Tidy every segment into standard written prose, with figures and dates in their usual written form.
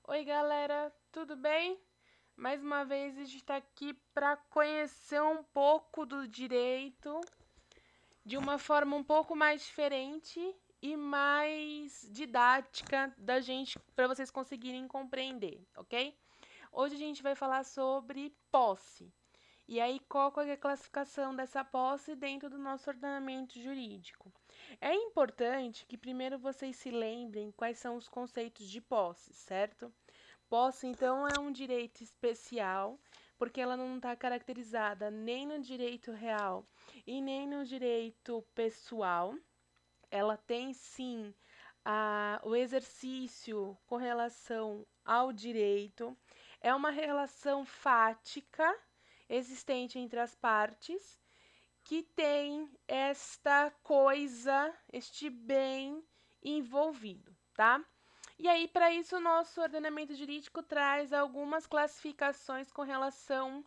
Oi, galera, tudo bem? Mais uma vez a gente está aqui para conhecer um pouco do direito de uma forma um pouco mais diferente e mais didática da gente para vocês conseguirem compreender, ok? Hoje a gente vai falar sobre posse. E aí, qual é a classificação dessa posse dentro do nosso ordenamento jurídico? É importante que primeiro vocês se lembrem quais são os conceitos de posse, certo? Posse, então, é um direito especial, porque ela não está caracterizada nem no direito real e nem no direito pessoal. Ela tem, sim, o exercício com relação ao direito. É uma relação fática existente entre as partes que tem esta coisa, este bem envolvido, tá? E aí, para isso, o nosso ordenamento jurídico traz algumas classificações com relação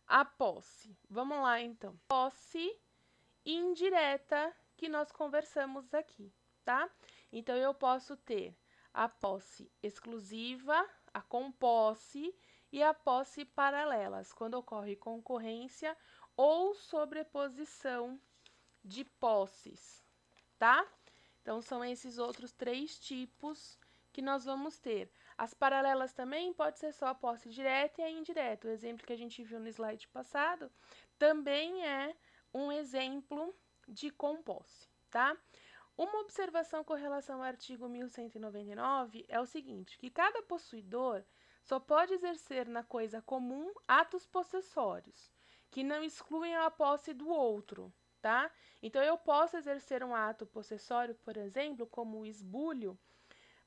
à posse. Vamos lá, então. Posse indireta que nós conversamos aqui, tá? Então, eu posso ter a posse exclusiva, a composse e a posse paralelas, quando ocorre concorrência ou sobreposição de posses, tá? Então, são esses outros três tipos que nós vamos ter. As paralelas também pode ser só a posse direta e a indireta. O exemplo que a gente viu no slide passado também é um exemplo de composse, tá? Uma observação com relação ao artigo 1199 é o seguinte, que cada possuidor só pode exercer na coisa comum atos possessórios, que não excluem a posse do outro, tá? Então, eu posso exercer um ato possessório, por exemplo, como o esbulho,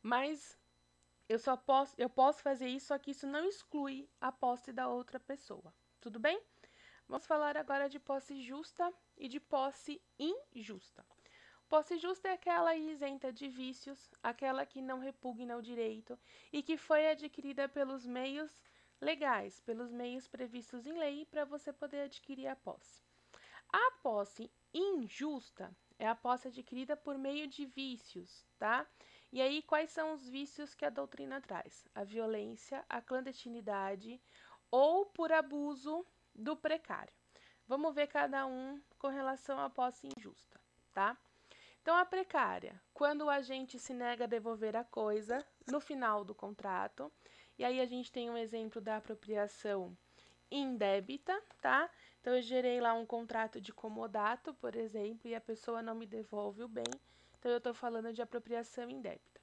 mas eu posso fazer isso, só que isso não exclui a posse da outra pessoa. Tudo bem? Vamos falar agora de posse justa e de posse injusta. Posse justa é aquela isenta de vícios, aquela que não repugna ao direito e que foi adquirida pelos meios legais, pelos meios previstos em lei para você poder adquirir a posse. A posse injusta é a posse adquirida por meio de vícios, tá? E aí, quais são os vícios que a doutrina traz? A violência, a clandestinidade ou por abuso do precário. Vamos ver cada um com relação à posse injusta, tá? Então, a precária, quando o agente se nega a devolver a coisa no final do contrato, e aí a gente tem um exemplo da apropriação indébita, tá? Então, eu gerei lá um contrato de comodato, por exemplo, e a pessoa não me devolve o bem, então eu estou falando de apropriação indébita.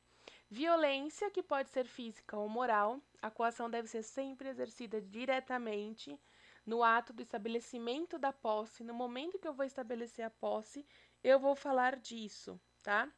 Violência, que pode ser física ou moral, a coação deve ser sempre exercida diretamente no ato do estabelecimento da posse. No momento que eu vou estabelecer a posse, eu vou falar disso, tá?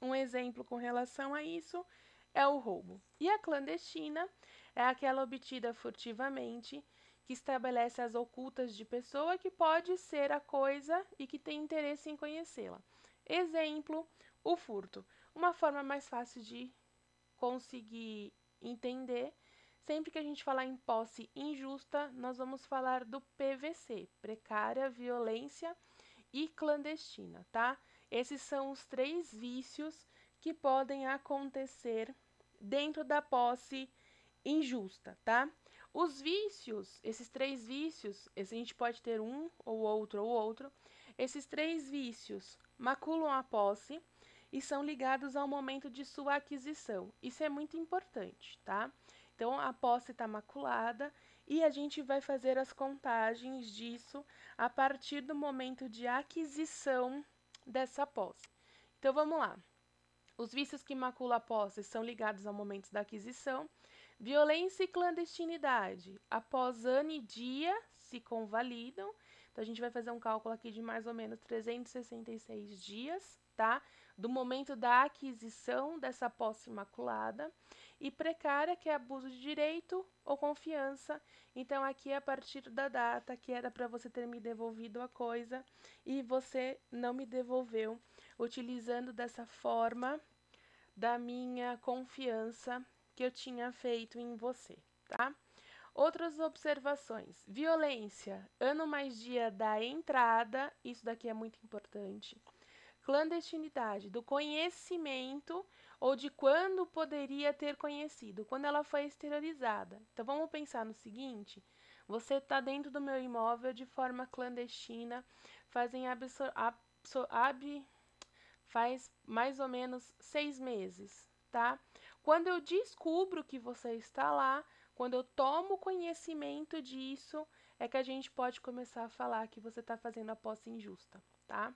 Um exemplo com relação a isso é o roubo. E a clandestina é aquela obtida furtivamente, que estabelece as ocultas de pessoa que pode ser a coisa e que tem interesse em conhecê-la. Exemplo, o furto. Uma forma mais fácil de conseguir entender, sempre que a gente falar em posse injusta, nós vamos falar do PVC, precária, violência e clandestina, tá? Esses são os três vícios que podem acontecer dentro da posse injusta, tá? Os vícios, esses três vícios, a gente pode ter um ou outro, esses três vícios maculam a posse e são ligados ao momento de sua aquisição. Isso é muito importante, tá? Então, a posse está maculada e a gente vai fazer as contagens disso a partir do momento de aquisição dessa posse. Então, vamos lá. Os vícios que maculam a posse são ligados ao momento da aquisição. Violência e clandestinidade, após ano e dia, se convalidam. Então, a gente vai fazer um cálculo aqui de mais ou menos 366 dias, tá? Do momento da aquisição dessa posse imaculada. E precária, que é abuso de direito ou confiança. Então, aqui é a partir da data que era para você ter me devolvido a coisa e você não me devolveu, utilizando dessa forma da minha confiança que eu tinha feito em você, tá? Outras observações. Violência, ano mais dia da entrada, isso daqui é muito importante. clandestinidade, do conhecimento ou de quando poderia ter conhecido, quando ela foi exteriorizada. Então vamos pensar no seguinte: você está dentro do meu imóvel de forma clandestina, faz mais ou menos 6 meses, tá? Quando eu descubro que você está lá, quando eu tomo conhecimento disso, é que a gente pode começar a falar que você está fazendo a posse injusta, tá?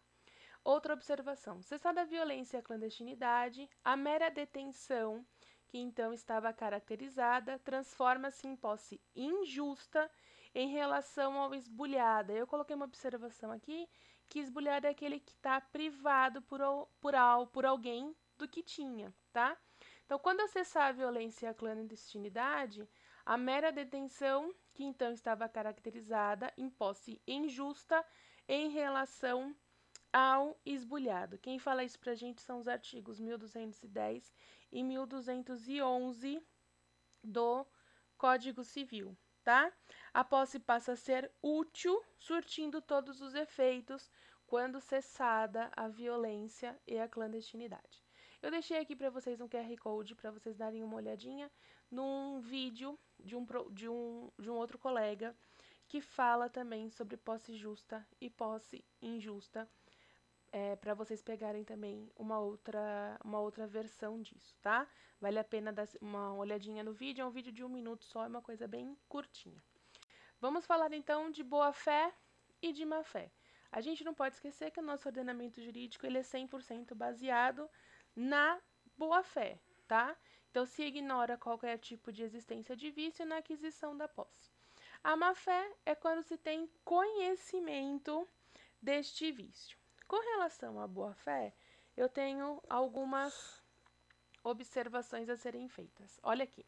Outra observação: cessada a violência e a clandestinidade, a mera detenção, que então estava caracterizada, transforma-se em posse injusta em relação ao esbulhada. Eu coloquei uma observação aqui, que esbulhada é aquele que está privado por alguém do que tinha, tá? Então, quando eu cessar a violência e a clandestinidade, a mera detenção, que então estava caracterizada em posse injusta em relação ao esbulhado. Quem fala isso pra gente são os artigos 1210 e 1211 do Código Civil, tá? A posse passa a ser útil, surtindo todos os efeitos quando cessada a violência e a clandestinidade. Eu deixei aqui para vocês um QR Code para vocês darem uma olhadinha num vídeo de um outro colega que fala também sobre posse justa e posse injusta, para vocês pegarem também uma outra versão disso, tá? Vale a pena dar uma olhadinha no vídeo, é um vídeo de 1 minuto só, é uma coisa bem curtinha. Vamos falar então de boa-fé e de má-fé. A gente não pode esquecer que o nosso ordenamento jurídico ele é 100% baseado na boa-fé, tá? Então se ignora qualquer tipo de existência de vício na aquisição da posse. A má-fé é quando se tem conhecimento deste vício. Com relação à boa-fé, eu tenho algumas observações a serem feitas. Olha aqui.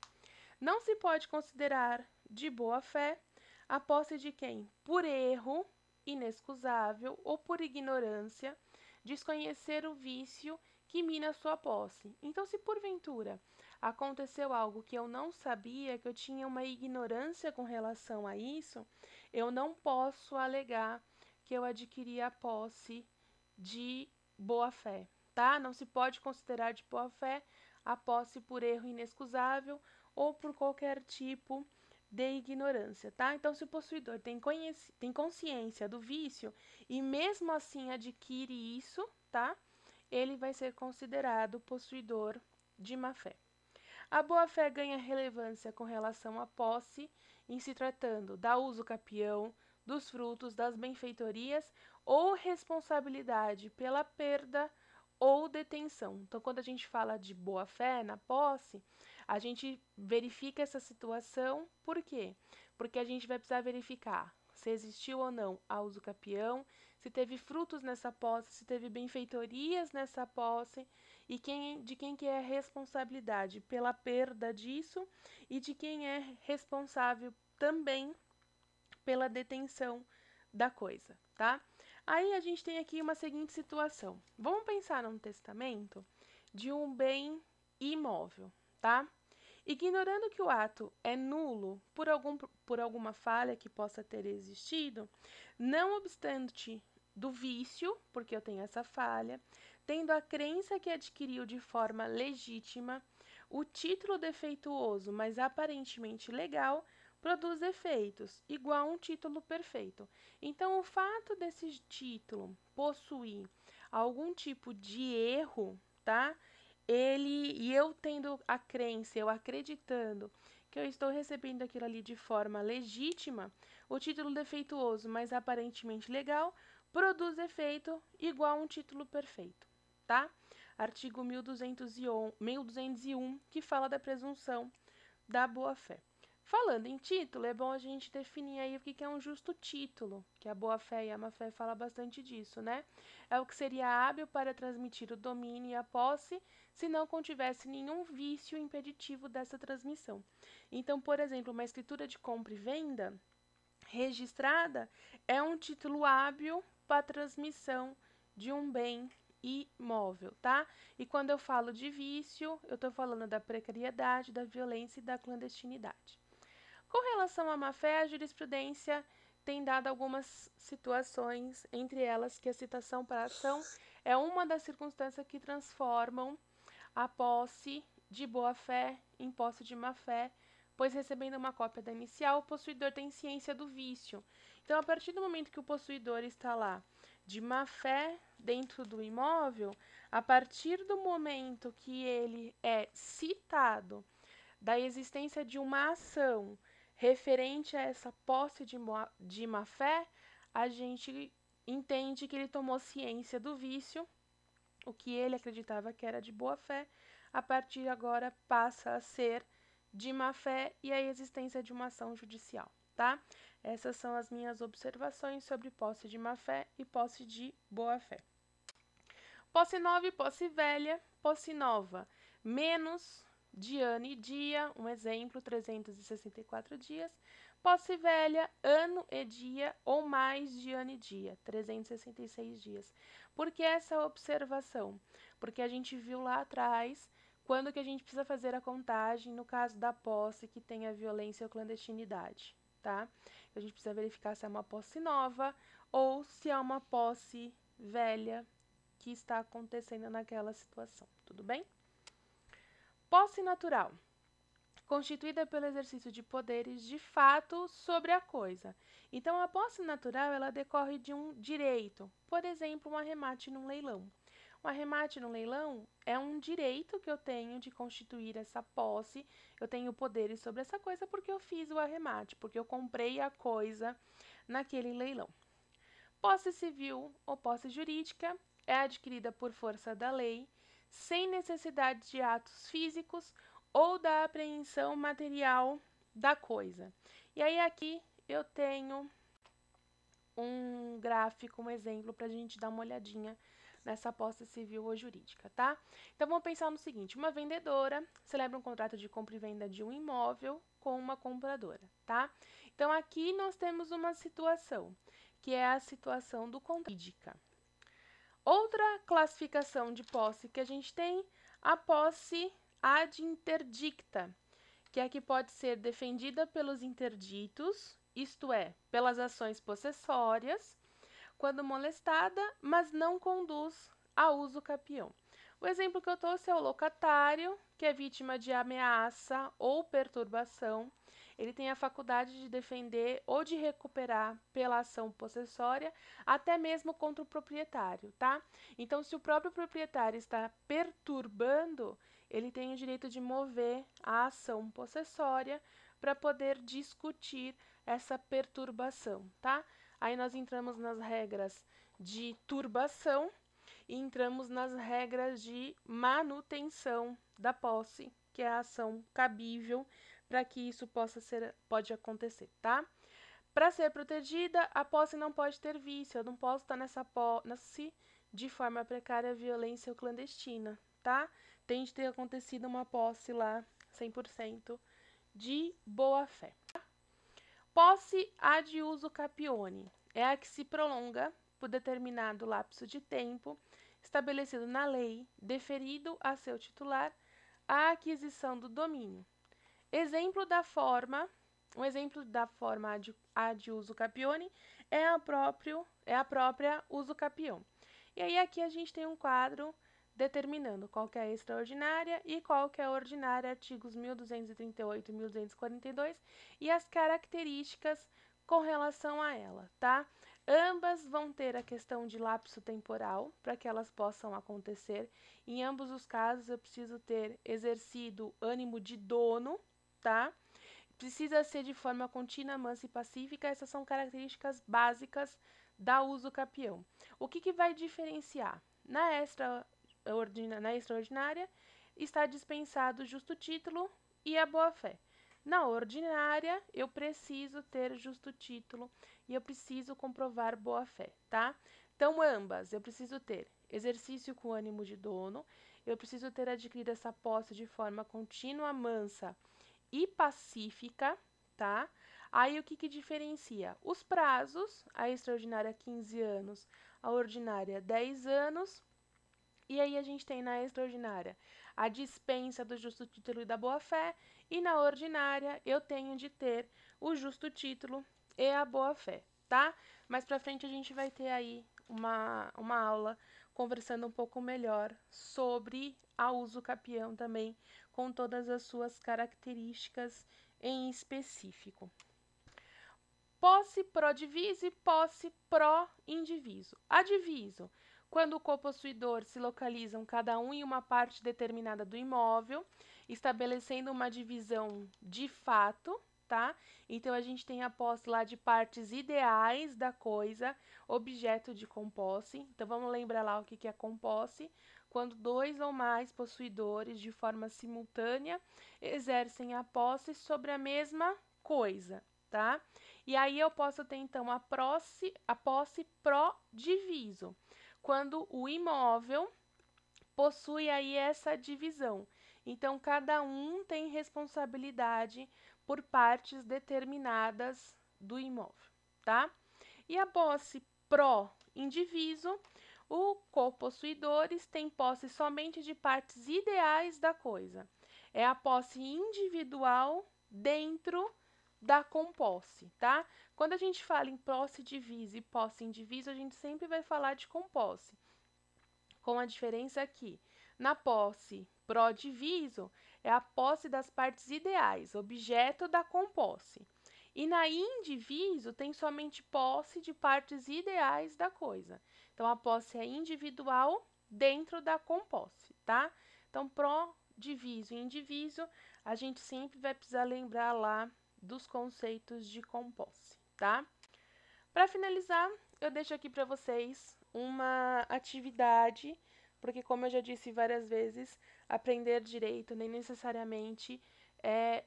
Não se pode considerar de boa-fé a posse de quem, por erro inexcusável ou por ignorância, desconhecer o vício que mina sua posse. Então, se porventura aconteceu algo que eu não sabia, que eu tinha uma ignorância com relação a isso, eu não posso alegar que eu adquiri a posse de boa-fé, tá? Não se pode considerar de boa-fé a posse por erro inexcusável ou por qualquer tipo de ignorância, tá? Então, se o possuidor tem consciência do vício e mesmo assim adquire isso, tá? Ele vai ser considerado possuidor de má-fé. A boa-fé ganha relevância com relação à posse, em se tratando da uso capião, dos frutos, das benfeitorias ou responsabilidade pela perda ou detenção. Então, quando a gente fala de boa-fé na posse, a gente verifica essa situação, por quê? Porque a gente vai precisar verificar se existiu ou não a uso capião, se teve frutos nessa posse, se teve benfeitorias nessa posse, e de quem que é a responsabilidade pela perda disso e de quem é responsável também pela detenção da coisa, tá? Aí a gente tem aqui uma seguinte situação. Vamos pensar num testamento de um bem imóvel, tá? Ignorando que o ato é nulo por alguma falha que possa ter existido, não obstante do vício, porque eu tenho essa falha, tendo a crença que adquiriu de forma legítima, o título defeituoso, mas aparentemente legal, produz efeitos, igual a um título perfeito. Então, o fato desse título possuir algum tipo de erro, tá? E eu tendo a crença, eu acreditando que eu estou recebendo aquilo ali de forma legítima, o título defeituoso, mas aparentemente legal, produz efeito igual a um título perfeito, tá? Artigo 1201, que fala da presunção da boa-fé. Falando em título, é bom a gente definir aí o que é um justo título, que a boa-fé e a má-fé fala bastante disso, né? É o que seria hábil para transmitir o domínio e a posse, se não contivesse nenhum vício impeditivo dessa transmissão. Então, por exemplo, uma escritura de compra e venda registrada é um título hábil para a transmissão de um bem imóvel, tá? E quando eu falo de vício, eu estou falando da precariedade, da violência e da clandestinidade. Com relação à má-fé, a jurisprudência tem dado algumas situações, entre elas que a citação para ação é uma das circunstâncias que transformam a posse de boa-fé em posse de má-fé, pois recebendo uma cópia da inicial, o possuidor tem ciência do vício. Então, a partir do momento que o possuidor está lá de má-fé dentro do imóvel, a partir do momento que ele é citado da existência de uma ação referente a essa posse de má-fé, a gente entende que ele tomou ciência do vício, o que ele acreditava que era de boa-fé, a partir de agora passa a ser de má-fé e a existência de uma ação judicial, tá? Essas são as minhas observações sobre posse de má-fé e posse de boa-fé. Posse nova e posse velha. Posse nova, menos de ano e dia, um exemplo, 364 dias. Posse velha, ano e dia, ou mais de ano e dia, 366 dias. Por que essa observação? Porque a gente viu lá atrás, quando que a gente precisa fazer a contagem, no caso da posse que tem a violência ou clandestinidade, tá? A gente precisa verificar se é uma posse nova ou se é uma posse velha que está acontecendo naquela situação, tudo bem? Posse natural, constituída pelo exercício de poderes de fato sobre a coisa. Então, a posse natural, ela decorre de um direito, por exemplo, um arremate num leilão. Um arremate no leilão é um direito que eu tenho de constituir essa posse, eu tenho poderes sobre essa coisa porque eu fiz o arremate, porque eu comprei a coisa naquele leilão. Posse civil ou posse jurídica é adquirida por força da lei, sem necessidade de atos físicos ou da apreensão material da coisa. E aí aqui eu tenho um gráfico, um exemplo para a gente dar uma olhadinha nessa posse civil ou jurídica, tá? Então vamos pensar no seguinte: uma vendedora celebra um contrato de compra e venda de um imóvel com uma compradora, tá? Então aqui nós temos uma situação, que é a situação do contrato jurídica. Outra classificação de posse que a gente tem, a posse ad interdicta, que é a que pode ser defendida pelos interditos, isto é, pelas ações possessórias, quando molestada, mas não conduz a uso capião. O exemplo que eu trouxe é o locatário, que é vítima de ameaça ou perturbação. Ele tem a faculdade de defender ou de recuperar pela ação possessória, até mesmo contra o proprietário, tá? Então, se o próprio proprietário está perturbando, ele tem o direito de mover a ação possessória para poder discutir essa perturbação, tá? Aí nós entramos nas regras de turbação e entramos nas regras de manutenção da posse, que é a ação cabível para que isso pode acontecer, tá? Para ser protegida, a posse não pode ter vício, eu não posso estar nessa posse de forma precária, violência ou clandestina, tá? Tem de ter acontecido uma posse lá 100% de boa-fé. Posse ad uso capione é a que se prolonga por determinado lapso de tempo estabelecido na lei, deferido a seu titular a aquisição do domínio. Um exemplo da forma ad uso capione é a própria uso capião. E aí aqui a gente tem um quadro determinando qual que é a extraordinária e qual que é a ordinária, artigos 1238 e 1242, e as características com relação a ela, tá? Ambas vão ter a questão de lapso temporal para que elas possam acontecer. Em ambos os casos, eu preciso ter exercido ânimo de dono, tá? Precisa ser de forma contínua, mansa e pacífica. Essas são características básicas da uso capião. O que vai diferenciar? Na extraordinária, está dispensado o justo título e a boa-fé. Na ordinária, eu preciso ter justo título e eu preciso comprovar boa-fé, tá? Então, ambas, eu preciso ter exercício com ânimo de dono, eu preciso ter adquirido essa posse de forma contínua, mansa e pacífica, tá? Aí, o que diferencia? Os prazos, a extraordinária 15 anos, a ordinária 10 anos, e aí a gente tem na extraordinária a dispensa do justo título e da boa-fé, e na ordinária eu tenho de ter o justo título e a boa-fé, tá? Mais pra frente a gente vai ter aí uma aula conversando um pouco melhor sobre a usucapião também, com todas as suas características em específico. Posse pró-diviso e posse pró-indiviso. Adiviso, quando o copossuidor se localizam cada um em uma parte determinada do imóvel, estabelecendo uma divisão de fato, tá? Então, a gente tem a posse lá de partes ideais da coisa, objeto de composse. Então, vamos lembrar lá o que é composse. Quando dois ou mais possuidores, de forma simultânea, exercem a posse sobre a mesma coisa, tá? E aí eu posso ter, então, a posse pró-diviso, quando o imóvel possui aí essa divisão. Então, cada um tem responsabilidade por partes determinadas do imóvel, tá? E a posse pró-indiviso, os copossuidores têm posse somente de partes ideais da coisa. É a posse individual dentro da composse, tá? Quando a gente fala em posse divisa e posse indivisa, a gente sempre vai falar de composse, com a diferença que na posse pró-diviso é a posse das partes ideais, objeto da composse. E na indiviso tem somente posse de partes ideais da coisa. Então, a posse é individual dentro da composse, tá? Então, pró-diviso e indiviso, a gente sempre vai precisar lembrar lá dos conceitos de composse, tá? Para finalizar, eu deixo aqui para vocês uma atividade, porque como eu já disse várias vezes, aprender direito nem necessariamente é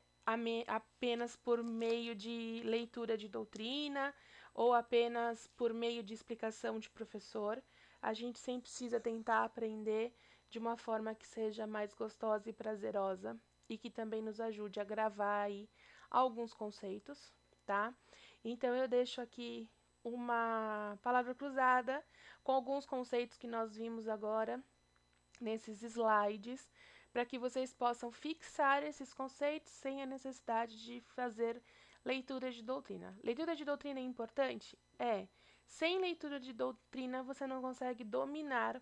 apenas por meio de leitura de doutrina ou apenas por meio de explicação de professor. A gente sempre precisa tentar aprender de uma forma que seja mais gostosa e prazerosa e que também nos ajude a gravar aí alguns conceitos, tá? Então, eu deixo aqui uma palavra cruzada com alguns conceitos que nós vimos agora nesses slides, para que vocês possam fixar esses conceitos sem a necessidade de fazer leitura de doutrina. Leitura de doutrina é importante? É. Sem leitura de doutrina, você não consegue dominar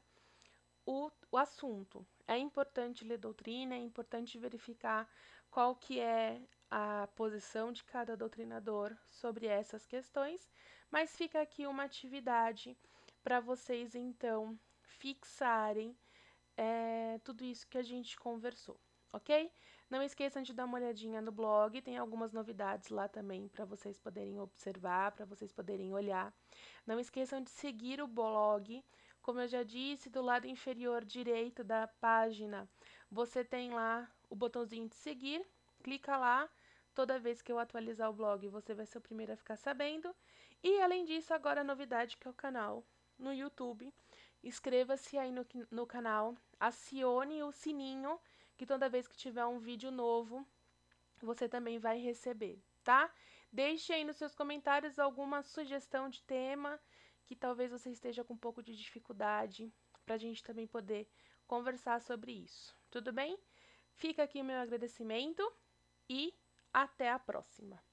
o assunto. É importante ler doutrina, é importante verificar qual que é a posição de cada doutrinador sobre essas questões, mas fica aqui uma atividade para vocês, então, fixarem tudo isso que a gente conversou, ok? Não esqueçam de dar uma olhadinha no blog, tem algumas novidades lá também para vocês poderem observar, para vocês poderem olhar. Não esqueçam de seguir o blog. Como eu já disse, do lado inferior direito da página, você tem lá o botãozinho de seguir, clica lá, toda vez que eu atualizar o blog, você vai ser o primeiro a ficar sabendo. E, além disso, agora a novidade que é o canal no YouTube. Inscreva-se aí no canal, acione o sininho, que toda vez que tiver um vídeo novo, você também vai receber, tá? Deixe aí nos seus comentários alguma sugestão de tema que talvez você esteja com um pouco de dificuldade, para a gente também poder conversar sobre isso. Tudo bem? Fica aqui o meu agradecimento e até a próxima!